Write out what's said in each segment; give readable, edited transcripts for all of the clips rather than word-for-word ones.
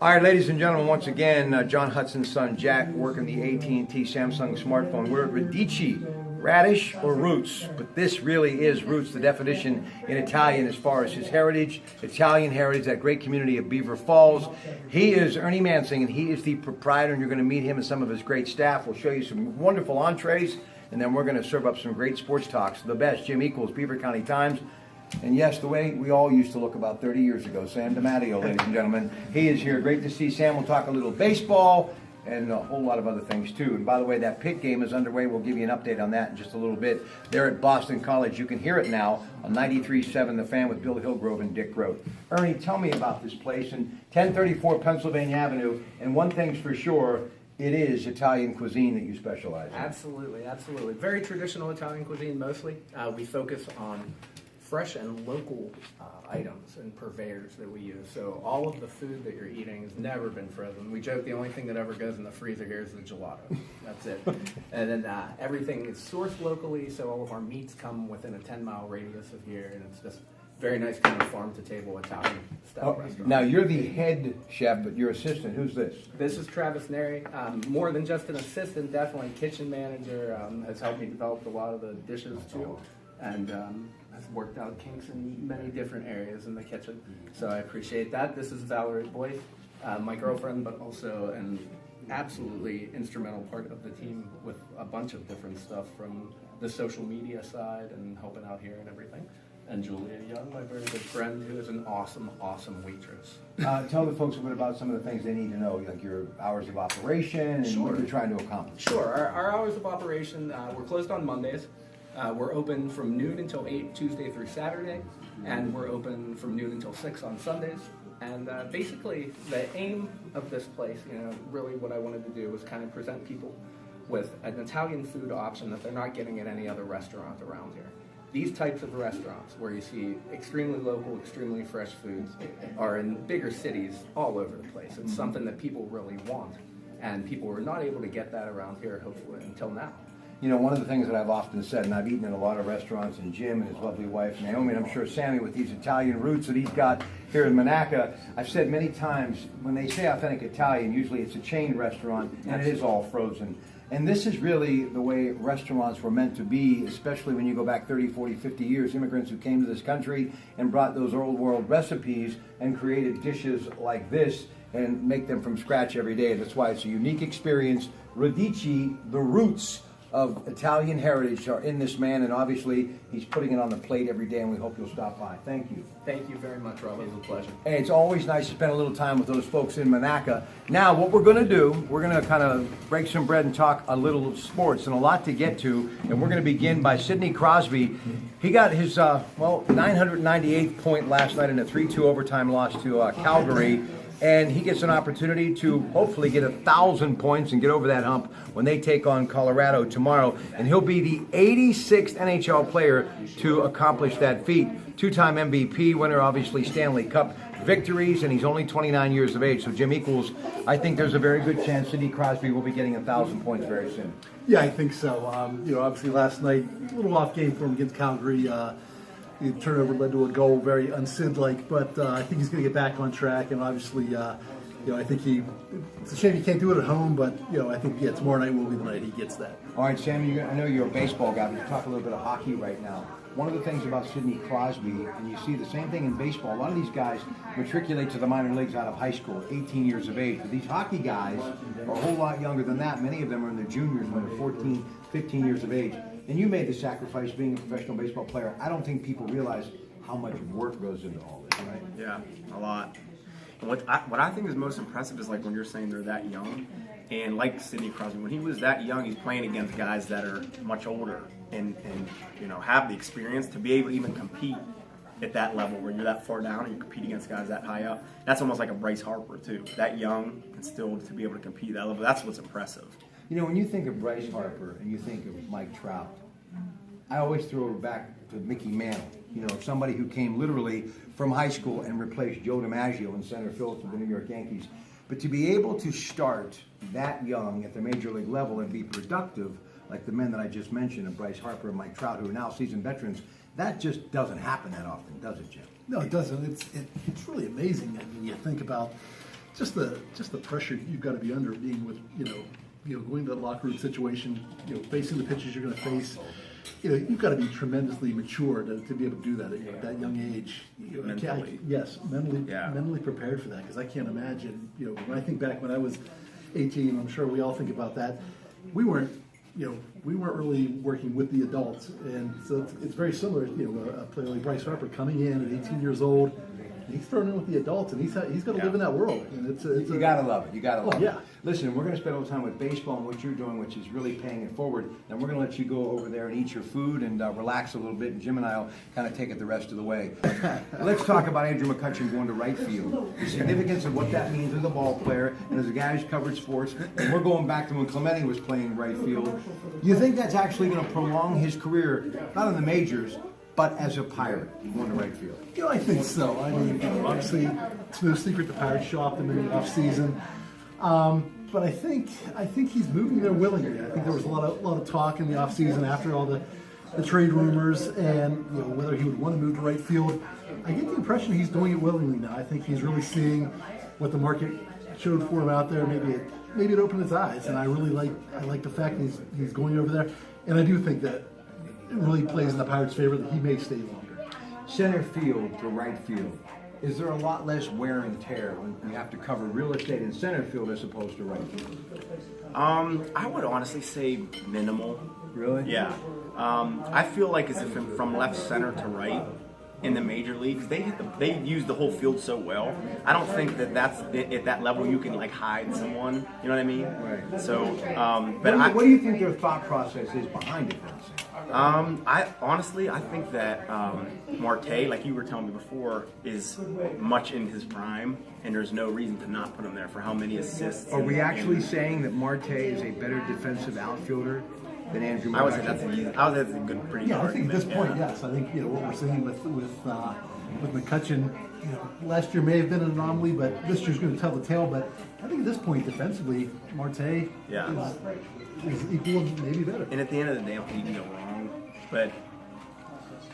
All right, ladies and gentlemen, once again, John Hudson's son Jack working the AT&T Samsung smartphone. We're at Radici, radish or roots, but this really is roots, the definition in Italian as far as his heritage, Italian heritage, that great community of Beaver Falls. He is Ernie Mansing, and he is the proprietor, and you're going to meet him and some of his great staff. We'll show you some wonderful entrees, and then we're going to serve up some great sports talks. The best, Jim Equals, Beaver County Times. And yes, the way we all used to look about 30 years ago, Sam DiMatteo, ladies and gentlemen. He is here. Great to see Sam. We'll talk a little baseball and a whole lot of other things, too. And by the way, that pit game is underway. We'll give you an update on that in just a little bit. They're at Boston College. You can hear it now on 93.7 The Fan with Bill Hillgrove and Dick Grote. Ernie, tell me about this place. And 1034 Pennsylvania Avenue. And one thing's for sure, it is Italian cuisine that you specialize in. Absolutely, absolutely. Very traditional Italian cuisine mostly. We focus on fresh and local items and purveyors that we use. So all of the food that you're eating has never been frozen. We joke the only thing that ever goes in the freezer here is the gelato. That's it. And then everything is sourced locally, so all of our meats come within a 10-mile radius of here, and it's just very nice kind of farm-to-table Italian style restaurant. Now, you're the head chef, but your assistant, who's this? This is Travis Neri. More than just an assistant, definitely kitchen manager, has helped me develop a lot of the dishes, too. And has worked out kinks in many different areas in the kitchen. So I appreciate that. This is Valerie Boyce, my girlfriend, but also an absolutely instrumental part of the team with a bunch of different stuff from the social media side and helping out here and everything. And Julia Young, my very good friend, who is an awesome, awesome waitress. Tell the folks a bit about some of the things they need to know, like your hours of operation and what you're trying to accomplish. Sure. Our hours of operation, we're closed on Mondays. We're open from noon until 8 Tuesday through Saturday, and we're open from noon until 6 on Sundays. And basically, the aim of this place, really what I wanted to do was kind of present people with an Italian food option that they're not getting at any other restaurant around here. These types of restaurants where you see extremely local, extremely fresh foods are in bigger cities all over the place. It's something that people really want, and people were not able to get that around here, hopefully, until now. You know, one of the things that I've often said, and I've eaten in a lot of restaurants, and Jim and his lovely wife, Naomi, and I'm sure Sammy with these Italian roots that he's got here in Monaca, I've said many times, when they say authentic Italian, usually it's a chain restaurant, and it is all frozen. And this is really the way restaurants were meant to be, especially when you go back 30, 40, 50 years, immigrants who came to this country and brought those old world recipes and created dishes like this and make them from scratch every day. That's why it's a unique experience. Radici, the roots of Italian heritage are in this man, and obviously he's putting it on the plate every day, and we hope you'll stop by. Thank you. Thank you very much, Rob. It was a pleasure. Hey, it's always nice to spend a little time with those folks in Monaca. Now, what we're going to do, we're going to kind of break some bread and talk a little sports, and a lot to get to, and we're going to begin by Sidney Crosby. He got his, 998th point last night in a 3-2 overtime loss to Calgary. And he gets an opportunity to hopefully get 1,000 points and get over that hump when they take on Colorado tomorrow. And he'll be the 86th NHL player to accomplish that feat. Two-time MVP winner, obviously Stanley Cup victories, and he's only 29 years of age. So Jim Equals, I think there's a very good chance Sidney Crosby will be getting 1,000 points very soon. Yeah, I think so. Obviously last night, a little off game for him against Calgary. The turnover led to a goal, very un-Sid-like, but I think he's going to get back on track. And obviously, I think it's a shame he can't do it at home, but I think tomorrow night will be the night he gets that. All right, Sam, I know you're a baseball guy, but you talk a little bit of hockey right now. One of the things about Sidney Crosby, and you see the same thing in baseball, a lot of these guys matriculate to the minor leagues out of high school, 18 years of age. But these hockey guys are a whole lot younger than that. Many of them are in their juniors when they're 14, 15 years of age. And you made the sacrifice being a professional baseball player. I don't think people realize how much work goes into all this, right? Yeah, a lot. And what I think is most impressive is like when you're saying they're that young, and like Sidney Crosby, when he was that young, he's playing against guys that are much older and have the experience to be able to even compete at that level where you're that far down and you compete against guys that high up. That's almost like a Bryce Harper too. That young and still to be able to compete at that level. That's what's impressive. When you think of Bryce Harper and you think of Mike Trout, I always throw it back to Mickey Mantle. Somebody who came literally from high school and replaced Joe DiMaggio in center field for the New York Yankees. But to be able to start that young at the major league level and be productive, like the men that I just mentioned, of Bryce Harper and Mike Trout, who are now seasoned veterans, that just doesn't happen that often, does it, Jim? No, it doesn't. It's really amazing. I mean, you think about just the pressure you've got to be under being with going to that locker room situation, facing the pitches you're going to face. You've got to be tremendously mature to be able to do that at that young age. Mentally. Mentally prepared for that, because I can't imagine. When I think back when I was 18, I'm sure we all think about that. We weren't really working with the adults, and so it's very similar. A player like Bryce Harper coming in at 18 years old. He's thrown in with the adults, and he's got to live in that world. And You gotta love it. You gotta love yeah. it. Listen, we're gonna spend a little time with baseball and what you're doing, which is really paying it forward. And we're gonna let you go over there and eat your food and relax a little bit. And Jim and I'll kind of take it the rest of the way. Let's talk about Andrew McCutcheon going to right field. The significance of what that means as a ball player and as a guy who's covered sports. And we're going back to when Clemente was playing right field. You think that's actually going to prolong his career, not in the majors, but as a Pirate, going to right field? I think so. I mean, obviously, it's no secret the Pirates shopped him in the offseason. But I think he's moving there willingly. I think there was a lot of talk in the offseason after all the trade rumors and whether he would want to move to right field. I get the impression he's doing it willingly now. I think he's really seeing what the market showed for him out there. Maybe it opened his eyes, and I like the fact that he's going over there. And I do think that it really plays in the Pirates' favor that he may stay longer. Center field to right field. Is there a lot less wear and tear when you have to cover real estate in center field as opposed to right field? I would honestly say minimal. Really? Yeah. I feel like as if from left center to right in the major leagues, they use the whole field so well. I don't think that's at that level you can like hide someone. You know what I mean? Right. So, What do you think their thought process is behind it, then? I think that Marte, like you were telling me before, is much in his prime, and there's no reason to not put him there for how many assists. Are we actually saying that Marte is a better defensive outfielder than Andrew McCutcheon? I would say that's a good, pretty good Yeah, I think argument. at this point, yes. I think what we're seeing with McCutcheon, last year may have been an anomaly, but this year's going to tell the tale. But I think at this point, defensively, Marte is equal, maybe better. And at the end of the day, you can go wrong, but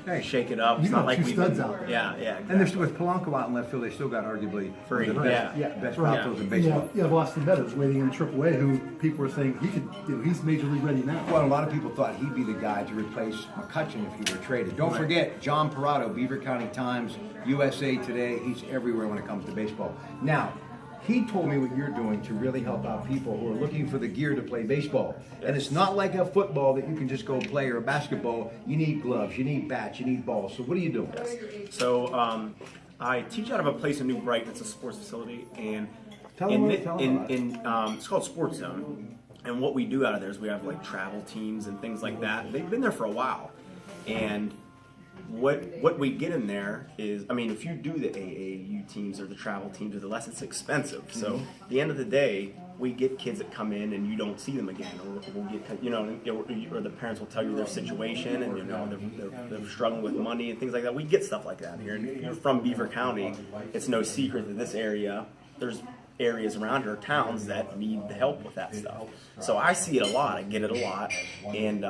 Hey, shake it up. You It's not got like two we studs out there. Yeah, exactly. and there's with Polanco out in left field, they still got arguably Three, one of the best, yeah. best Right. outfielders in baseball. You have Austin Meadows waiting in AAA, who people were saying he's major league ready now. Well, a lot of people thought he'd be the guy to replace McCutcheon if he were traded. Don't forget, John Parado, Beaver County Times, USA Today, he's everywhere when it comes to baseball. Now, he told me what you're doing to really help out people who are looking for the gear to play baseball. And it's not like a football that you can just go play or a basketball. You need gloves, you need bats, you need balls. So what are you doing? So I teach out of a place in New Brighton. It's a sports facility, and Tell them about it. it's called Sports Zone. And what we do out of there is we have like travel teams and things like that. They've been there for a while, and what we get in there is, I mean, if you do the AAU teams or the travel teams or the less, it's expensive. So at the end of the day, we get kids that come in and you don't see them again, or we'll get, or the parents will tell you their situation and they're struggling with money and things like that. We get stuff like that here. And if you're from Beaver County, it's no secret that this area, there's areas around here, towns that need the help with that stuff. So I see it a lot. I get it a lot, and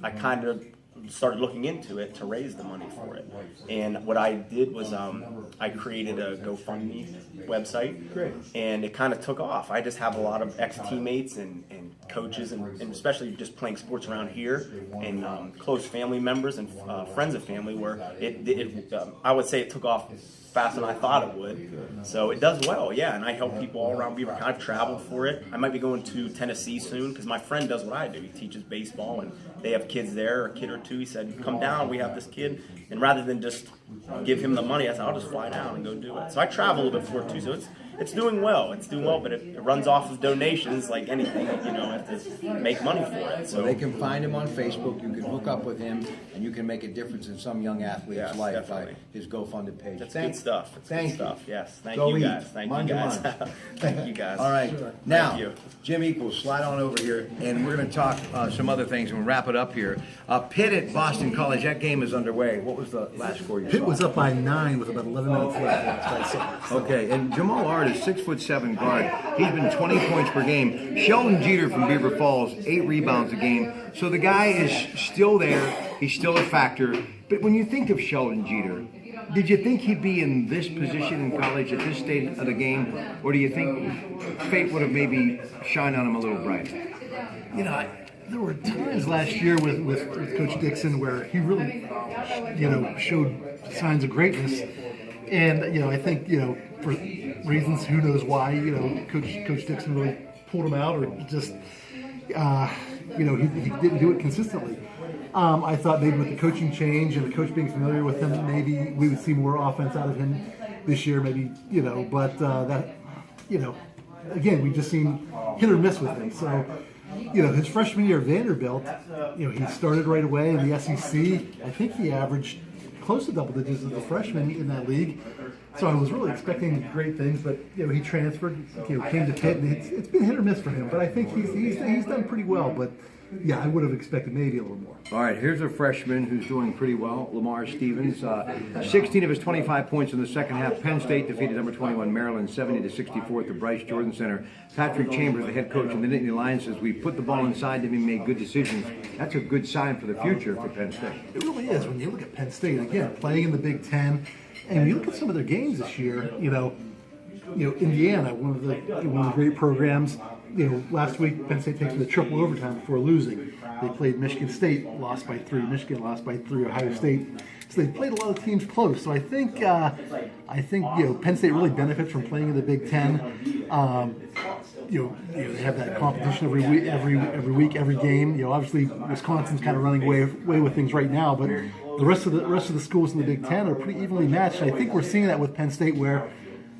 I kind of started looking into it to raise the money for it. And what I did was I created a GoFundMe website. Great. And it kind of took off. I just have a lot of ex-teammates and coaches and especially just playing sports around here and close family members and friends of family where I would say it took off faster than I thought it would. So it does well, yeah, and I help people all around Beaver County. I've traveled for it. I might be going to Tennessee soon because my friend does what I do. He teaches baseball and they have kids there, a kid or two. He said, come down, we have this kid. And rather than just give him the money, I said, I'll just fly down and go do it. So I travel a little bit for it too, so it's doing well. It's doing well, but it runs off of donations like anything. Have to make money for it. So They can find him on Facebook. You can hook up with him, and you can make a difference in some young athlete's Yes, life definitely. by his GoFundMe page. that's good stuff. That's good stuff. Yes. Thank you guys. Thank you guys. Thank you guys. All right. Now, Thank you. Jim Equals, slide on over here, and we're going to talk some other things and wrap it up here. Pitt at Boston College, that game is underway. What was the last score you Pitt saw? was up by 9 with about 11 minutes left. Okay, and Jamal Ard is 6'7" guard. He's been 20 points per game. Sheldon Jeter from Beaver Falls, 8 rebounds a game. So the guy is still there. He's still a factor. But when you think of Sheldon Jeter, Did you think he'd be in this position in college at this stage of the game, or do you think fate would have maybe shined on him a little brighter? You know, there were times last year with Coach Dixon where he really, showed signs of greatness. And, I think, for reasons, who knows why, Coach Dixon really pulled him out, or just, he didn't do it consistently. I thought maybe with the coaching change and the coach being familiar with him, maybe we would see more offense out of him this year, maybe, again, we just seen hit or miss with him. So, his freshman year at Vanderbilt, he started right away in the SEC. I think he averaged close to double digits as a freshman in that league. So I was really expecting great things, but he transferred, came to Pitt, and it's been hit or miss for him. But I think he's done pretty well. But yeah, I would have expected maybe a little more. All right, here's a freshman who's doing pretty well, Lamar Stevens. 16 of his 25 points in the second half. Penn State defeated number 21 Maryland 70-64 at the Bryce Jordan Center. Patrick Chambers, the head coach of the Nittany Lions, says we put the ball inside him and made good decisions. That's a good sign for the future for Penn State. It really is. When you look at Penn State, again, playing in the Big Ten, and when you look at some of their games this year, Indiana, one of the great programs. Last week Penn State takes them to triple overtime before losing. They played Michigan State, lost by 3. Michigan lost by 3. Ohio State. So they played a lot of teams close. So I think Penn State really benefits from playing in the Big Ten. They have that competition every week, every game. Obviously Wisconsin's kind of running away with things right now, but the rest of the schools in the Big Ten are pretty evenly matched. And I think we're seeing that with Penn State, where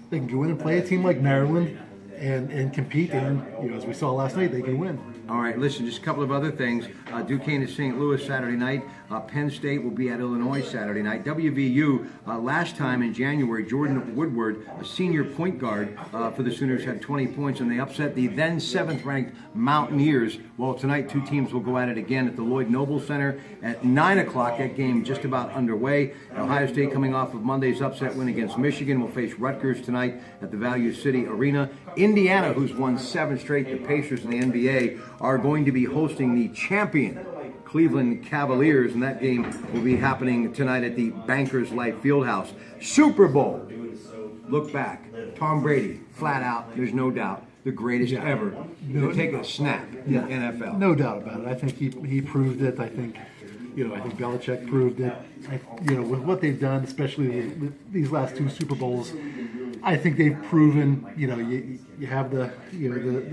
they can go in and play a team like Maryland and compete, and as we saw last night, they can win. All right, listen, just a couple of other things. Duquesne is St. Louis Saturday night. Penn State will be at Illinois Saturday night. WVU, last time in January, Jordan Woodward, a senior point guard for the Sooners, had 20 points, and they upset the then 7th-ranked Mountaineers. Well, tonight, two teams will go at it again at the Lloyd Noble Center at 9 o'clock. That game just about underway. Ohio State, coming off of Monday's upset win against Michigan, will face Rutgers tonight at the Value City Arena. Indiana, who's won 7 straight, the Pacers in the NBA, are going to be hosting the champion Cleveland Cavaliers, and that game will be happening tonight at the Bankers Life Fieldhouse. Super Bowl. Look back. Tom Brady, flat out, there's no doubt, the greatest ever to take a snap in the NFL. No doubt about it. I think he proved it. I think Belichick proved it. With what they've done, especially these last 2 Super Bowls, I think they've proven. You have the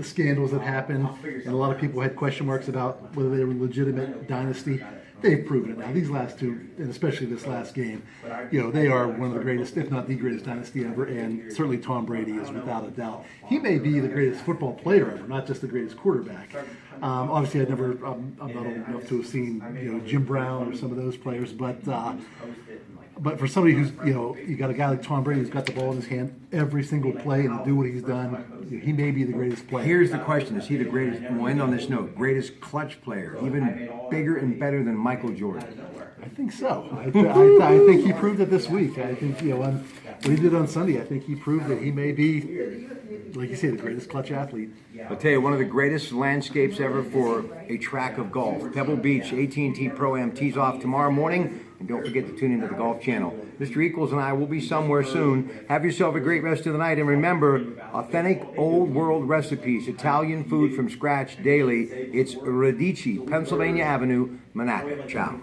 scandals that happened, and a lot of people had question marks about whether they were a legitimate dynasty. They've proven it now. These last 2, and especially this last game, they are one of the greatest, if not the greatest dynasty ever, and certainly Tom Brady is without a doubt. He may be the greatest football player ever, not just the greatest quarterback. Obviously, I'm not old enough to have seen, Jim Brown or some of those players, but for somebody who's, you got a guy like Tom Brady who's got the ball in his hand every single play and to do what he's done, he may be the greatest player. Here's the question: is he the greatest? We'll end on this note. Greatest clutch player, even bigger and better than Michael Jordan? I think so. I think he proved it this week. I think what he did on Sunday, I think he proved that he may be, like you say, the greatest clutch athlete. I'll tell you, one of the greatest landscapes ever for a track of golf. Pebble Beach AT&T Pro-Am tees off tomorrow morning. And don't forget to tune into the Golf Channel. Mr. Equals and I will be somewhere soon. Have yourself a great rest of the night. And remember, authentic old world recipes, Italian food from scratch daily. It's Radici, Pennsylvania Avenue, Monaco. Ciao.